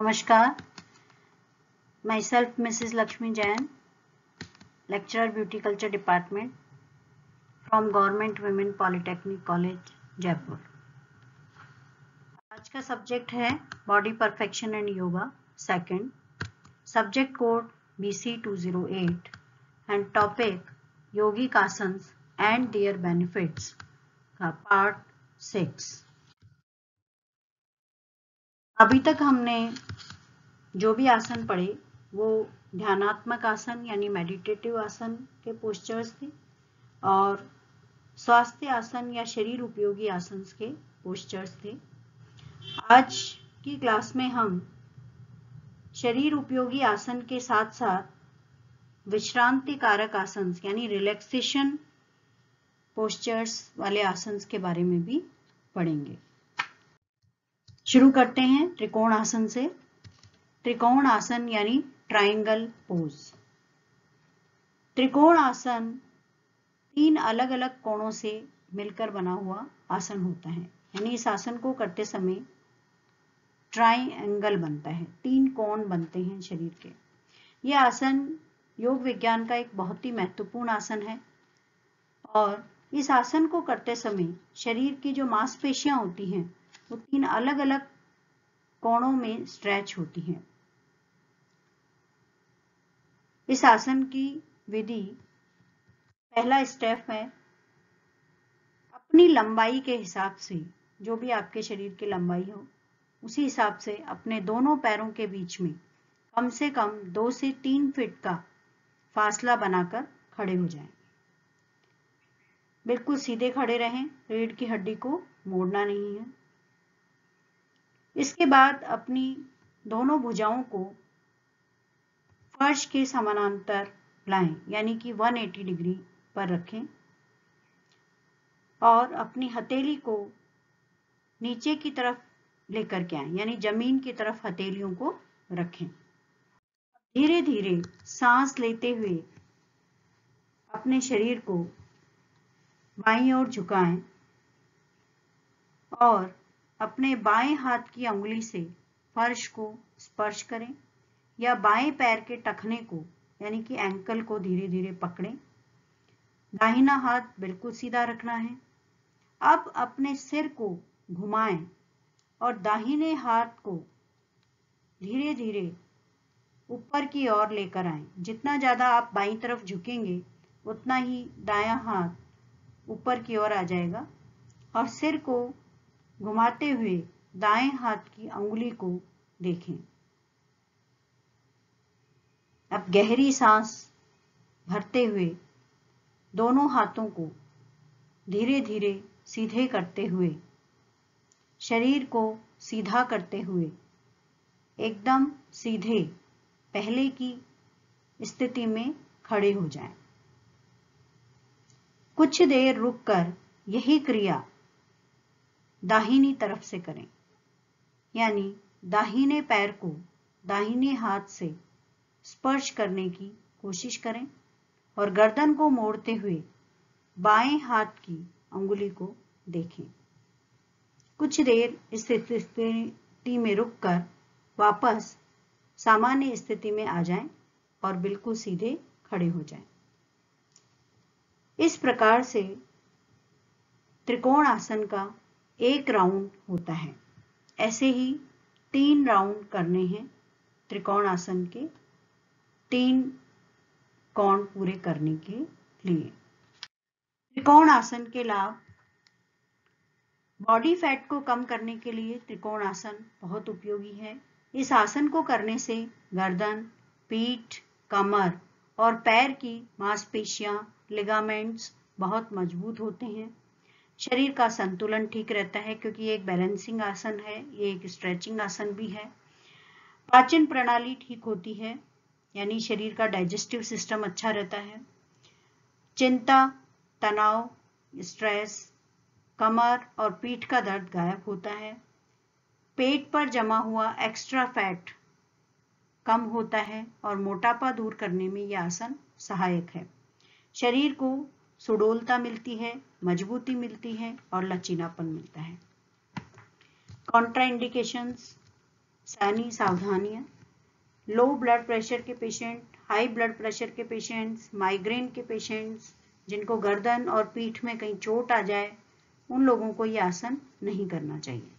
Namaskar, myself Mrs. Lakshmi Jain, lecturer Beauty Culture Department from Government Women Polytechnic College, Jaipur. आज का subject है body perfection and yoga second, subject code BC208 and topic yogic asanas and their benefits का part 6। अभी तक हमने जो भी आसन पढ़े वो ध्यानात्मक आसन यानी मेडिटेटिव आसन के पोस्चर्स थे और स्वास्थ्य आसन या शरीर उपयोगी आसन के पोस्चर्स थे। आज की क्लास में हम शरीर उपयोगी आसन के साथ साथ विश्रांति कारक आसन यानी रिलैक्सेशन पोस्चर्स वाले आसन के बारे में भी पढ़ेंगे। शुरू करते हैं त्रिकोण आसन से। त्रिकोण आसन यानी ट्रायंगल पोज। त्रिकोण आसन 3 अलग अलग कोणों से मिलकर बना हुआ आसन होता है, यानी इस आसन को करते समय ट्रायंगल बनता है, 3 कोण बनते हैं शरीर के। यह आसन योग विज्ञान का एक बहुत ही महत्वपूर्ण आसन है और इस आसन को करते समय शरीर की जो मांसपेशियां होती हैं वो 3 अलग अलग कोणों में स्ट्रेच होती हैं। इस आसन की विधि, पहला स्टेप है अपनी लंबाई के हिसाब से, जो भी आपके शरीर की लंबाई हो उसी हिसाब से अपने दोनों पैरों के बीच में कम से कम 2 से 3 फीट का फासला बनाकर खड़े हो जाएं। बिल्कुल सीधे खड़े रहें, रीढ़ की हड्डी को मोड़ना नहीं है। इसके बाद अपनी दोनों भुजाओं को फर्श के समानांतर लाएं, यानी कि 180 डिग्री पर रखें और अपनी हथेली को नीचे की तरफ लेकर के आएं, यानी जमीन की तरफ हथेलियों को रखें। धीरे धीरे सांस लेते हुए अपने शरीर को बाईं ओर झुकाएं और अपने बाएं हाथ की अंगुली से फर्श को स्पर्श करें या बाएं पैर के टखने को यानी कि एंकल को धीरे धीरे पकड़ें। दाहिना हाथ बिल्कुल सीधा रखना है। अब अपने सिर को घुमाएं और दाहिने हाथ को धीरे धीरे ऊपर की ओर लेकर आएं। जितना ज्यादा आप बाईं तरफ झुकेंगे उतना ही दायां हाथ ऊपर की ओर आ जाएगा और सिर को घुमाते हुए दाएं हाथ की अंगुली को देखें। अब गहरी सांस भरते हुए दोनों हाथों को धीरे धीरे सीधे करते हुए, शरीर को सीधा करते हुए एकदम सीधे पहले की स्थिति में खड़े हो जाएं। कुछ देर रुककर यही क्रिया दाहिनी तरफ से करें, यानी दाहिने पैर को दाहिने हाथ से स्पर्श करने की कोशिश करें और गर्दन को मोड़ते हुए बाएं हाथ की अंगुली को देखें। कुछ देर इस स्थिति में रुककर वापस सामान्य स्थिति में आ जाएं और बिल्कुल सीधे खड़े हो जाएं। इस प्रकार से त्रिकोण आसन का 1 राउंड होता है। ऐसे ही 3 राउंड करने हैं त्रिकोण आसन के, 3 कोण पूरे करने के लिए। त्रिकोण आसन के लाभ। बॉडी फैट को कम करने के लिए त्रिकोण आसन बहुत उपयोगी है। इस आसन को करने से गर्दन, पीठ, कमर और पैर की मांसपेशियां, लिगामेंट्स बहुत मजबूत होते हैं। शरीर का संतुलन ठीक रहता है क्योंकि ये एक बैलेंसिंग आसन है, ये एक स्ट्रेचिंग आसन भी है। पाचन प्रणाली ठीक होती है, यानी शरीर का डाइजेस्टिव सिस्टम अच्छा रहता है। चिंता, तनाव, स्ट्रेस, कमर और पीठ का दर्द गायब होता है। पेट पर जमा हुआ एक्स्ट्रा फैट कम होता है और मोटापा दूर करने में यह आसन सहायक है। शरीर को सुडौलता मिलती है, मजबूती मिलती है और लचीलापन मिलता है। कॉन्ट्राइंडिकेशंस। सानी सावधानियां। लो ब्लड प्रेशर के पेशेंट, हाई ब्लड प्रेशर के पेशेंट्स, माइग्रेन के पेशेंट्स, जिनको गर्दन और पीठ में कहीं चोट आ जाए, उन लोगों को ये आसन नहीं करना चाहिए।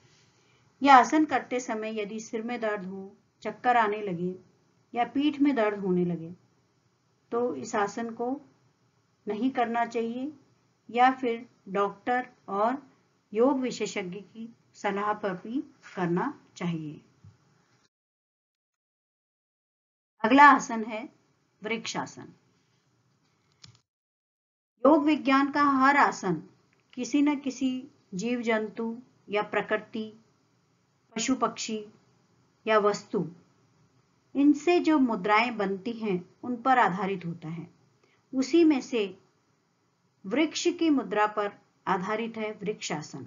यह आसन करते समय यदि सिर में दर्द हो, चक्कर आने लगे या पीठ में दर्द होने लगे तो इस आसन को नहीं करना चाहिए या फिर डॉक्टर और योग विशेषज्ञ की सलाह पर भी करना चाहिए। अगला आसन है वृक्षासन। योग विज्ञान का हर आसन किसी न किसी जीव जंतु या प्रकृति, पशु पक्षी या वस्तु, इनसे जो मुद्राएं बनती हैं उन पर आधारित होता है। उसी में से वृक्ष की मुद्रा पर आधारित है वृक्षासन।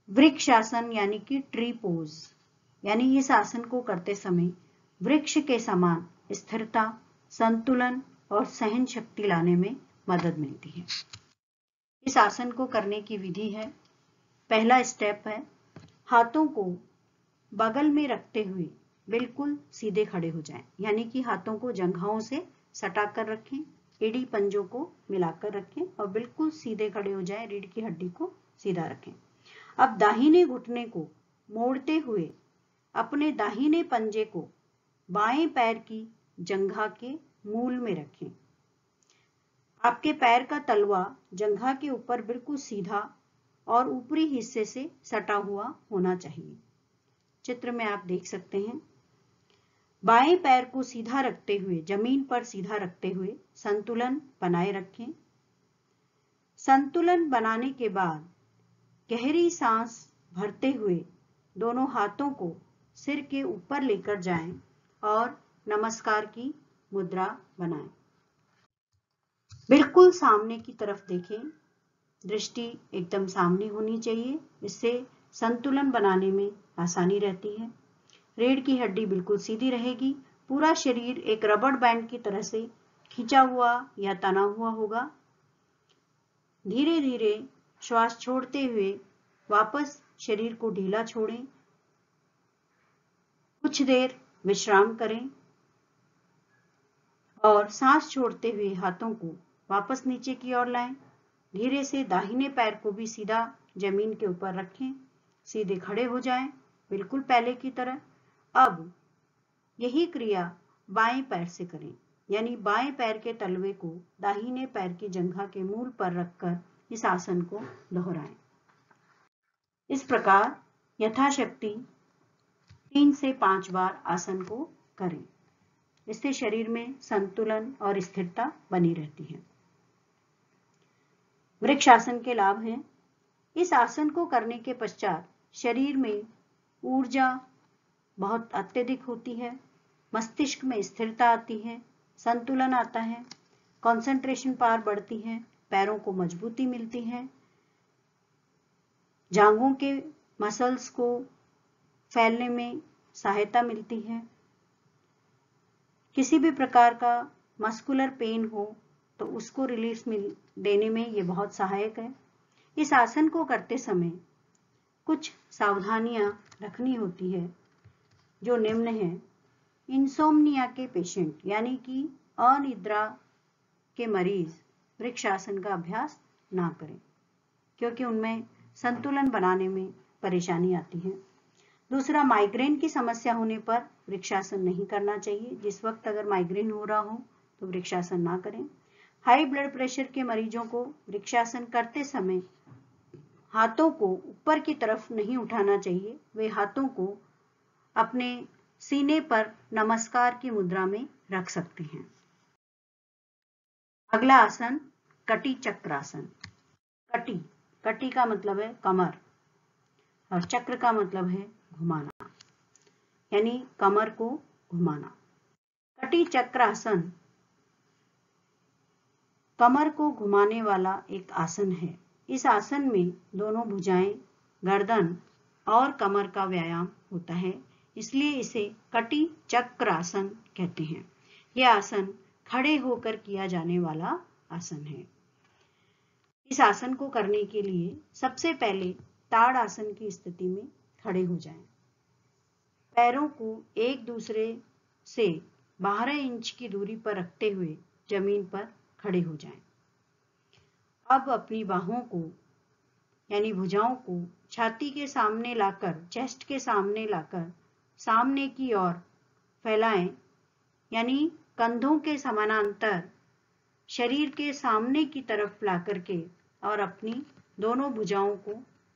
वृक्षासन यानी कि ट्री पोज, यानी इस आसन को करते समय वृक्ष के समान स्थिरता, संतुलन और सहन शक्ति लाने में मदद मिलती है। इस आसन को करने की विधि है, पहला स्टेप है हाथों को बगल में रखते हुए बिल्कुल सीधे खड़े हो जाएं, यानी कि हाथों को जंघाओं से सटाकर रखें, एड़ी पंजों को मिलाकर रखें और बिल्कुल सीधे खड़े हो जाएं, रीढ़ की हड्डी को सीधा रखें। अब दाहिने घुटने को मोड़ते हुए अपने दाहिने पंजे को बाएं पैर की जंघा के मूल में रखें। आपके पैर का तलवा जंघा के ऊपर बिल्कुल सीधा और ऊपरी हिस्से से सटा हुआ होना चाहिए। चित्र में आप देख सकते हैं। बाएं पैर को सीधा रखते हुए, जमीन पर सीधा रखते हुए संतुलन बनाए रखें। संतुलन बनाने के बाद गहरी सांस भरते हुए दोनों हाथों को सिर के ऊपर लेकर जाएं और नमस्कार की मुद्रा बनाएं। बिल्कुल सामने की तरफ देखें, दृष्टि एकदम सामने होनी चाहिए, इससे संतुलन बनाने में आसानी रहती है। रीढ़ की हड्डी बिल्कुल सीधी रहेगी, पूरा शरीर एक रबड़ बैंड की तरह से खींचा हुआ या तना हुआ होगा। धीरे धीरे श्वास छोड़ते हुए वापस शरीर को ढीला छोड़ें, कुछ देर विश्राम करें और सांस छोड़ते हुए हाथों को वापस नीचे की ओर लाएं। धीरे से दाहिने पैर को भी सीधा जमीन के ऊपर रखें, सीधे खड़े हो जाएं, बिल्कुल पहले की तरह। अब यही क्रिया बाएं पैर से करें, यानी बाएं पैर के तलवे को दाहिने पैर की जंघा के मूल पर रखकर इस आसन को दोहराएं। इस प्रकार यथाशक्ति 3 से 5 बार आसन को करें। इससे शरीर में संतुलन और स्थिरता बनी रहती है। वृक्षासन के लाभ हैं। इस आसन को करने के पश्चात शरीर में ऊर्जा बहुत अत्यधिक होती है, मस्तिष्क में स्थिरता आती है, संतुलन आता है, कंसंट्रेशन पावर बढ़ती है, पैरों को मजबूती मिलती है, जांघों के मसल्स को फैलने में सहायता मिलती है। किसी भी प्रकार का मस्कुलर पेन हो तो उसको रिलीफ देने में ये बहुत सहायक है। इस आसन को करते समय कुछ सावधानियां रखनी होती है, जो निम्न है। इंसोम्निया के पेशेंट यानी कि अनिद्रा के मरीज वृक्षासन का अभ्यास ना करें, क्योंकि उनमें संतुलन बनाने में परेशानी आती है। दूसरा, माइग्रेन की समस्या होने पर वृक्षासन नहीं करना चाहिए। जिस वक्त अगर माइग्रेन हो रहा हो तो वृक्षासन ना करें। हाई ब्लड प्रेशर के मरीजों को वृक्षासन करते समय हाथों को ऊपर की तरफ नहीं उठाना चाहिए। वे हाथों को अपने सीने पर नमस्कार की मुद्रा में रख सकते हैं। अगला आसन कटी चक्रासन। कटी का मतलब है कमर और चक्र का मतलब है घुमाना, यानी कमर को घुमाना। कटी चक्रासन कमर को घुमाने वाला एक आसन है। इस आसन में दोनों भुजाएं, गर्दन और कमर का व्यायाम होता है, इसलिए इसे कटी चक्रासन कहते हैं। यह आसन खड़े होकर किया जाने वाला आसन है। इस आसन को करने के लिए सबसे पहले ताड़ आसन की स्थिति में खड़े हो जाएं। पैरों को एक दूसरे से 12 इंच की दूरी पर रखते हुए जमीन पर खड़े हो जाएं। अब अपनी बाहों को यानी भुजाओं को छाती के सामने लाकर, चेस्ट के सामने लाकर सामने की ओर फैलाएं, यानी कंधों के समानांतर शरीर के सामने की तरफ लाकर के और अपनी दोनों भुजाओं को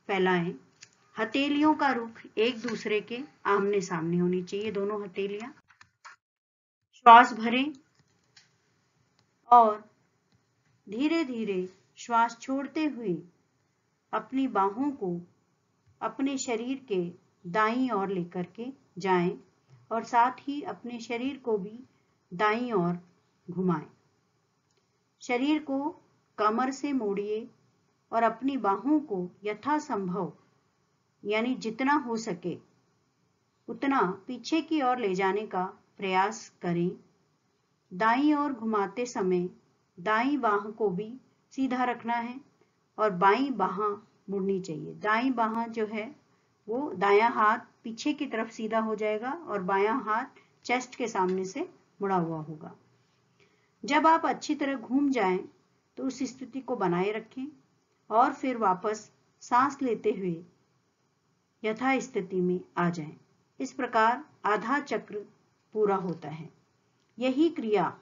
फैलाएं। हथेलियों का रुख एक दूसरे के आमने सामने होनी चाहिए, दोनों हथेलियां। श्वास भरें और धीरे धीरे श्वास छोड़ते हुए अपनी बाहों को अपने शरीर के दाईं ओर लेकर के जाएं और साथ ही अपने शरीर को भी दाईं ओर घुमाएं। शरीर को कमर से मोड़िए और अपनी बाहों को यथासंभव यानी जितना हो सके उतना पीछे की ओर ले जाने का प्रयास करें। दाईं ओर घुमाते समय दाईं बाह को भी सीधा रखना है और बाईं बाह मुड़नी चाहिए। दाईं बाह जो है वो दायां हाथ पीछे की तरफ सीधा हो जाएगा और बायां हाथ चेस्ट के सामने से मुड़ा हुआ होगा। जब आप अच्छी तरह घूम जाएं तो उस स्थिति को बनाए रखें और फिर वापस सांस लेते हुए यथा स्थिति में आ जाएं। इस प्रकार आधा चक्र पूरा होता है। यही क्रिया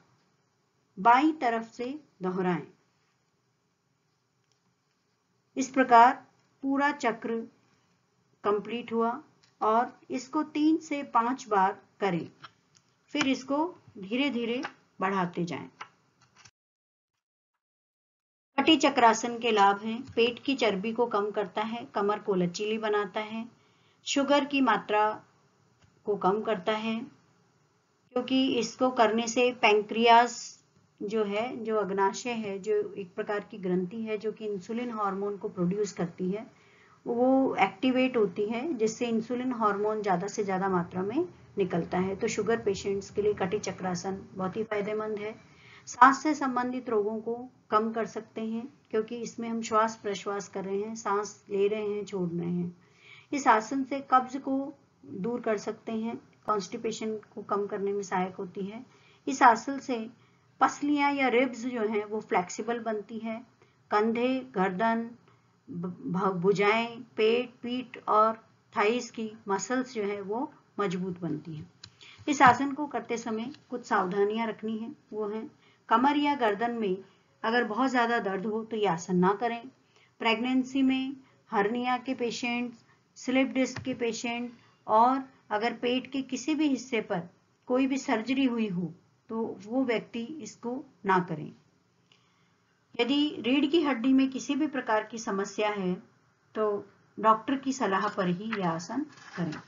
बाईं तरफ से दोहराएं। इस प्रकार पूरा चक्र कंप्लीट हुआ और इसको 3 से 5 बार करें। फिर इसको धीरे धीरे बढ़ाते जाएं। कटी चक्रासन के लाभ हैं। पेट की चर्बी को कम करता है, कमर को लचीली बनाता है, शुगर की मात्रा को कम करता है, क्योंकि इसको करने से पैंक्रियास जो है, जो अग्नाशय है, जो एक प्रकार की ग्रंथि है जो कि इंसुलिन हार्मोन को प्रोड्यूस करती है, वो एक्टिवेट होती है, जिससे इंसुलिन हार्मोन ज़्यादा से ज़्यादा मात्रा में निकलता है। तो शुगर पेशेंट्स के लिए कटी चक्रासन बहुत ही फायदेमंद है। सांस से संबंधित रोगों को कम कर सकते हैं, क्योंकि इसमें हम श्वास प्रश्वास कर रहे हैं, सांस ले रहे हैं, छोड़ रहे हैं। इस आसन से कब्ज को दूर कर सकते हैं, कॉन्स्टिपेशन को कम करने में सहायक होती है। इस आसन से पसलियां या रिब्स जो हैं वो फ्लेक्सिबल बनती है। कंधे, गर्दन, भुजाएं, पेट, पीठ और थाइस की मसल्स जो है वो मजबूत बनती हैं। इस आसन को करते समय कुछ सावधानियां रखनी है, वो है कमर या गर्दन में अगर बहुत ज्यादा दर्द हो तो ये आसन ना करें। प्रेगनेंसी में, हर्निया के पेशेंट, स्लिप डिस्क के पेशेंट और अगर पेट के किसी भी हिस्से पर कोई भी सर्जरी हुई हो तो वो व्यक्ति इसको ना करें। यदि रीढ़ की हड्डी में किसी भी प्रकार की समस्या है तो डॉक्टर की सलाह पर ही यह आसन करें।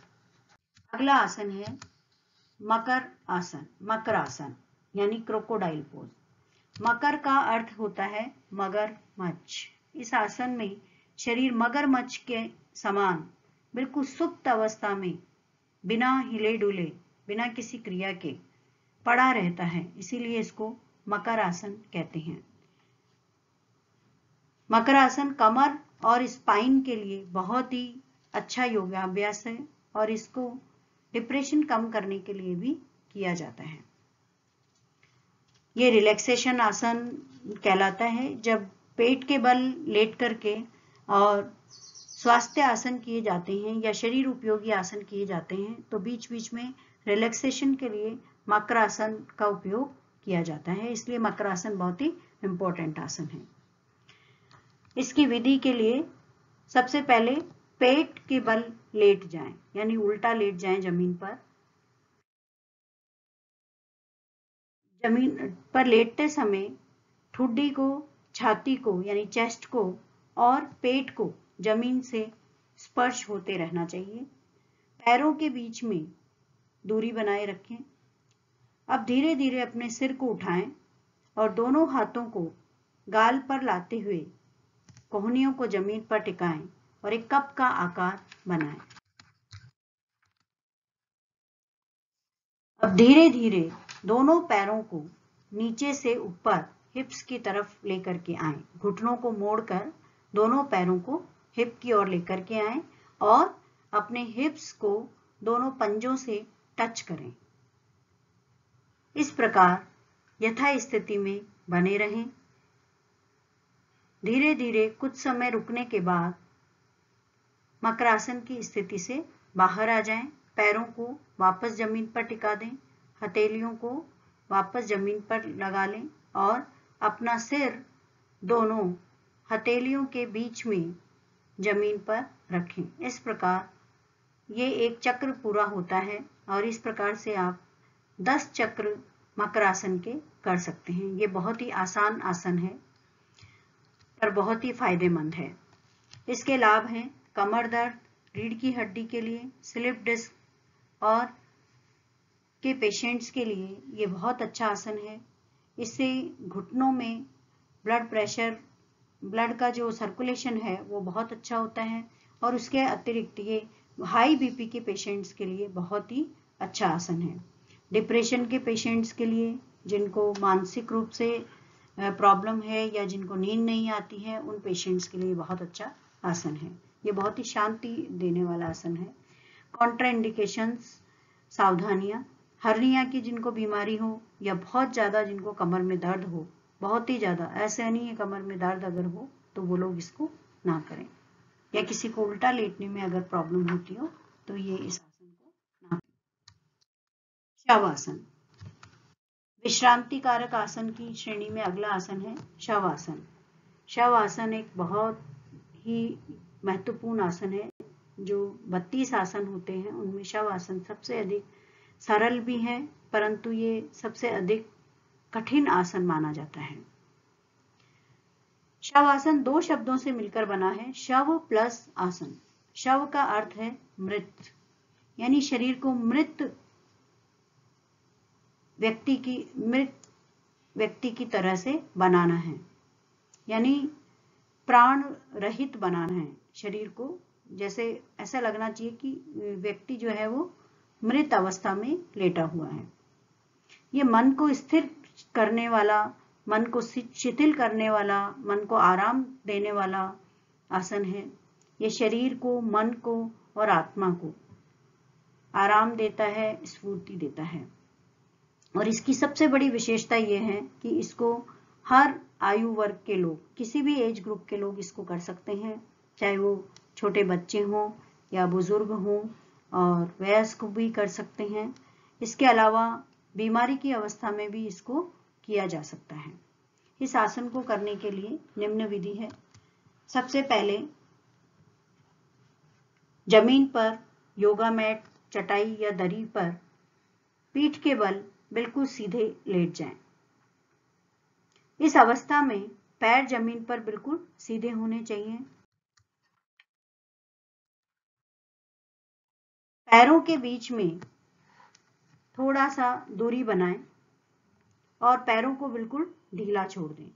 अगला आसन है मकर आसन, मकर आसन यानी क्रोकोडाइल पोज। मकर का अर्थ होता है मगरमच्छ। इस आसन में शरीर मगरमच्छ के समान बिल्कुल सुप्त अवस्था में बिना हिले डुले, बिना किसी क्रिया के पड़ा रहता है, इसीलिए इसको मकर आसन कहते हैं। मकर आसन कमर और स्पाइन के लिए बहुत ही अच्छा योगाभ्यास है और इसको डिप्रेशन कम करने के लिए भी किया जाता है। ये रिलैक्सेशन आसन कहलाता है। जब पेट के बल लेट करके और स्वास्थ्य आसन किए जाते हैं या शरीर उपयोगी आसन किए जाते हैं तो बीच बीच में रिलैक्सेशन के लिए मकरासन का उपयोग किया जाता है, इसलिए मकरासन बहुत ही इंपॉर्टेंट आसन है। इसकी विधि के लिए सबसे पहले पेट के बल लेट जाएं, यानी उल्टा लेट जाएं जमीन पर। जमीन पर लेटते समय ठुड्डी को, छाती को यानी चेस्ट को और पेट को जमीन से स्पर्श होते रहना चाहिए। पैरों के बीच में दूरी बनाए रखें। अब धीरे धीरे अपने सिर को उठाएं और दोनों हाथों को गाल पर लाते हुए कोहनियों को जमीन पर टिकाएं और एक कप का आकार बनाएं। अब धीरे धीरे दोनों पैरों को नीचे से ऊपर हिप्स की तरफ लेकर के आएं। घुटनों को मोड़कर दोनों पैरों को हिप की ओर लेकर के आएं और अपने हिप्स को दोनों पंजों से टच करें। इस प्रकार यथा स्थिति में बने रहें। धीरे धीरे कुछ समय रुकने के बाद मकरासन की स्थिति से बाहर आ जाएं। पैरों को वापस जमीन पर टिका दें, हथेलियों को वापस जमीन पर लगा लें और अपना सिर दोनों हथेलियों के बीच में जमीन पर रखें। इस प्रकार ये एक चक्र पूरा होता है और इस प्रकार से आप 10 चक्र मकरासन के कर सकते हैं। ये बहुत ही आसान आसन है पर बहुत ही फायदेमंद है। इसके लाभ हैं कमर दर्द, रीढ़ की हड्डी के लिए, स्लिप डिस्क और के पेशेंट्स के लिए ये बहुत अच्छा आसन है। इससे घुटनों में ब्लड प्रेशर, ब्लड का जो सर्कुलेशन है वो बहुत अच्छा होता है और उसके अतिरिक्त ये हाई बीपी के पेशेंट्स के लिए बहुत ही अच्छा आसन है। डिप्रेशन के पेशेंट्स के लिए, जिनको मानसिक रूप से प्रॉब्लम है या जिनको नींद नहीं आती है, उन पेशेंट्स के लिए बहुत अच्छा आसन है। ये बहुत ही शांति देने वाला आसन है। कॉन्ट्राइंडिकेशंस, सावधानियां, हर्निया की जिनको बीमारी हो या बहुत ज़्यादा जिनको कमर में दर्द हो, बहुत ही ज़्यादा, ऐसे नहीं है कमर में दर्द अगर हो तो वो लोग इसको ना करें, या किसी को उल्टा लेटने में अगर प्रॉब्लम होती हो तो ये इस आसन को ना करें। शवासन, विश्रांति कारक आसन की श्रेणी में अगला आसन है शवासन। शवासन एक बहुत ही महत्वपूर्ण आसन है। जो 32 आसन होते हैं उनमें शवासन सबसे अधिक सरल भी है, परंतु ये सबसे अधिक कठिन आसन माना जाता है। शवासन 2 शब्दों से मिलकर बना है, शव प्लस आसन। शव का अर्थ है मृत, यानी शरीर को मृत व्यक्ति की तरह से बनाना है, यानी प्राण रहित बनाना है शरीर को। जैसे ऐसा लगना चाहिए कि व्यक्ति जो है वो मृत अवस्था में लेटा हुआ है। ये मन को स्थिर करने वाला, मन को शिथिल करने वाला, मन को आराम देने वाला आसन है। ये शरीर को, मन को और आत्मा को आराम देता है, स्फूर्ति देता है। और इसकी सबसे बड़ी विशेषता यह है कि इसको हर आयु वर्ग के लोग, किसी भी एज ग्रुप के लोग इसको कर सकते हैं, चाहे वो छोटे बच्चे हों या बुजुर्ग हों, और वयस्क भी कर सकते हैं। इसके अलावा बीमारी की अवस्था में भी इसको किया जा सकता है। इस आसन को करने के लिए निम्न विधि है। सबसे पहले जमीन पर योगा मैट, चटाई या दरी पर पीठ के बल बिल्कुल सीधे लेट जाएं। इस अवस्था में पैर जमीन पर बिल्कुल सीधे होने चाहिए। पैरों के बीच में थोड़ा सा दूरी बनाएं और पैरों को बिल्कुल ढीला छोड़ दें।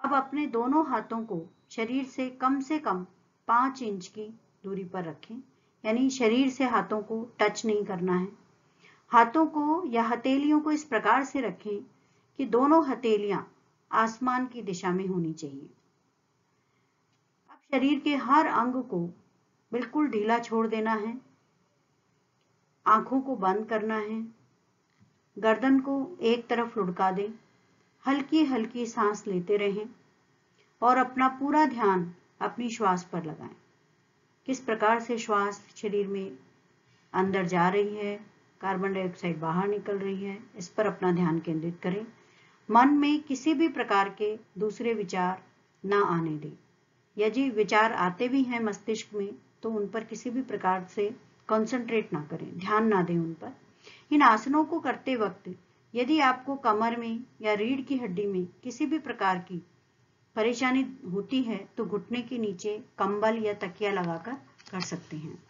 अब अपने दोनों हाथों को शरीर से कम 5 इंच की दूरी पर रखें, यानी शरीर से हाथों को टच नहीं करना है। हाथों को या हथेलियों को इस प्रकार से रखें कि दोनों हथेलियां आसमान की दिशा में होनी चाहिए। अब शरीर के हर अंग को बिल्कुल ढीला छोड़ देना है। आंखों को बंद करना है। गर्दन को एक तरफ लुढ़का दें। हल्की हल्की सांस लेते रहें और अपना पूरा ध्यान अपनी श्वास पर लगाएं। किस प्रकार से श्वास शरीर में अंदर जा रही है, कार्बन डाइऑक्साइड बाहर निकल रही है, इस पर अपना ध्यान केंद्रित करें। मन में किसी भी प्रकार के दूसरे विचार ना आने दें। यदि विचार आते भी हैं मस्तिष्क में तो उन पर किसी भी प्रकार से कंसंट्रेट ना करें, ध्यान ना दें उन पर। इन आसनों को करते वक्त यदि आपको कमर में या रीढ़ की हड्डी में किसी भी प्रकार की परेशानी होती है तो घुटने के नीचे कंबल या तकिया लगाकर कर सकते हैं।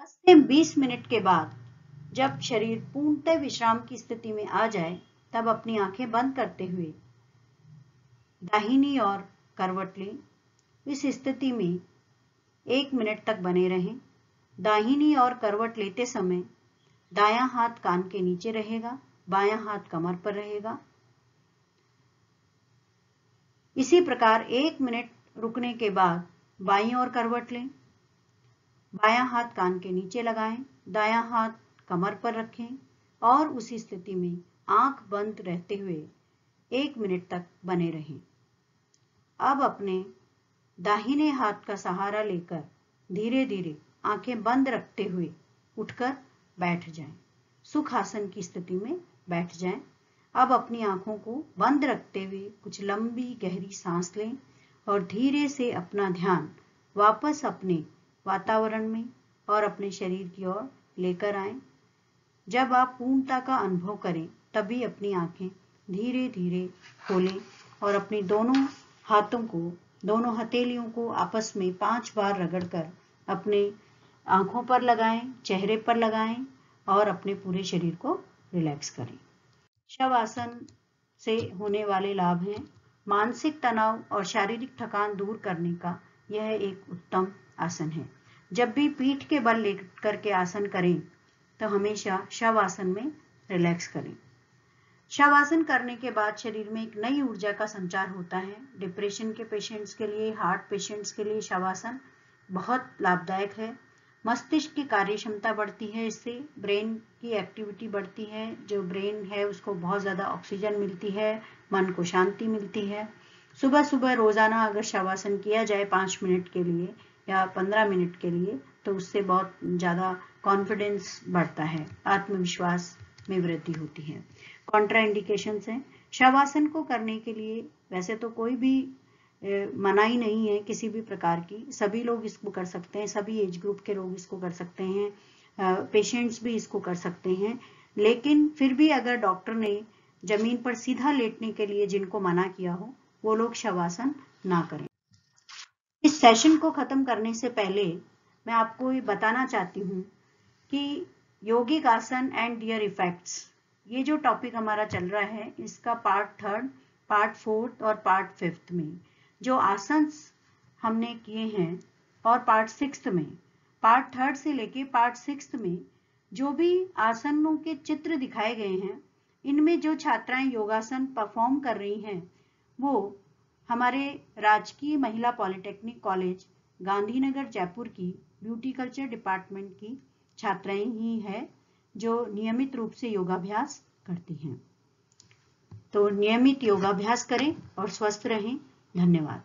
10 से 20 मिनट के बाद जब शरीर पूर्णतः विश्राम की स्थिति में आ जाए तब अपनी आंखें बंद करते हुए दाहिनी ओर करवट लें। इस स्थिति में 1 मिनट तक बने रहें। दाहिनी ओर करवट लेते समय दायां हाथ कान के नीचे रहेगा, बायां हाथ कमर पर रहेगा। इसी प्रकार 1 मिनट रुकने के बाद बाईं ओर करवट लें। बायां हाथ कान के नीचे लगाएं, दायां हाथ कमर पर रखें और उसी स्थिति में आंख बंद रहते हुए 1 मिनट तक बने रहें। अब अपने दाहिने हाथ का सहारा लेकर धीरे धीरे आंखें बंद रखते हुए उठकर बैठ जाएं। सुखासन की स्थिति में बैठ जाएं। अब अपनी आंखों को बंद रखते हुए कुछ लंबी गहरी सांस लें और धीरे से अपना ध्यान वापस अपने वातावरण में और अपने शरीर की ओर लेकर आएं। जब आप पूर्णता का अनुभव करें तभी अपनी आंखें धीरे धीरे खोलें और अपनी दोनों हाथों को, दोनों हथेलियों को आपस में 5 बार रगड़कर अपने आंखों पर लगाएं, चेहरे पर लगाएं और अपने पूरे शरीर को रिलैक्स करें। शवासन से होने वाले लाभ हैं मानसिक तनाव और शारीरिक थकान दूर करने का यह एक उत्तम आसन है। जब भी पीठ के बल लेकर के आसन करें तो हमेशा शवासन में रिलैक्स करें। शवासन करने के बाद शरीर में एक नई ऊर्जा का संचार होता है। डिप्रेशन के पेशेंट्स के लिए, हार्ट पेशेंट्स के लिए शवासन बहुत लाभदायक है। मस्तिष्क की कार्य क्षमता बढ़ती है, इससे ब्रेन की एक्टिविटी बढ़ती है। जो ब्रेन है उसको बहुत ज़्यादा ऑक्सीजन मिलती है, मन को शांति मिलती है। सुबह सुबह रोज़ाना अगर शवासन किया जाए 5 मिनट के लिए या 15 मिनट के लिए तो उससे बहुत ज़्यादा कॉन्फिडेंस बढ़ता है, आत्मविश्वास में वृद्धि होती है। कॉन्ट्राइंडिकेशंस हैं शवासन को करने के लिए। वैसे तो कोई भी मनाही नहीं है किसी भी प्रकार की, सभी लोग इसको कर सकते हैं, सभी एज ग्रुप के लोग इसको कर सकते हैं, पेशेंट्स भी इसको कर सकते हैं। लेकिन फिर भी अगर डॉक्टर ने जमीन पर सीधा लेटने के लिए जिनको मना किया हो वो लोग शवासन ना करें। इस सेशन को खत्म करने से पहले मैं आपको ये बताना चाहती हूँ कि योगिक आसन एंड देयर इफेक्ट्स, ये जो टॉपिक हमारा चल रहा है इसका पार्ट 3, पार्ट 4 और पार्ट 5 में जो आसन हमने किए हैं और पार्ट 6 में, पार्ट 3 से लेके पार्ट 6 में जो भी आसनों के चित्र दिखाए गए हैं, इनमें जो छात्राएं योगासन परफॉर्म कर रही हैं वो हमारे राजकीय महिला पॉलिटेक्निक कॉलेज गांधीनगर जयपुर की ब्यूटी कल्चर डिपार्टमेंट की छात्राएं ही हैं जो नियमित रूप से योगाभ्यास करती हैं। तो नियमित योगाभ्यास करें और स्वस्थ रहें। धन्यवाद।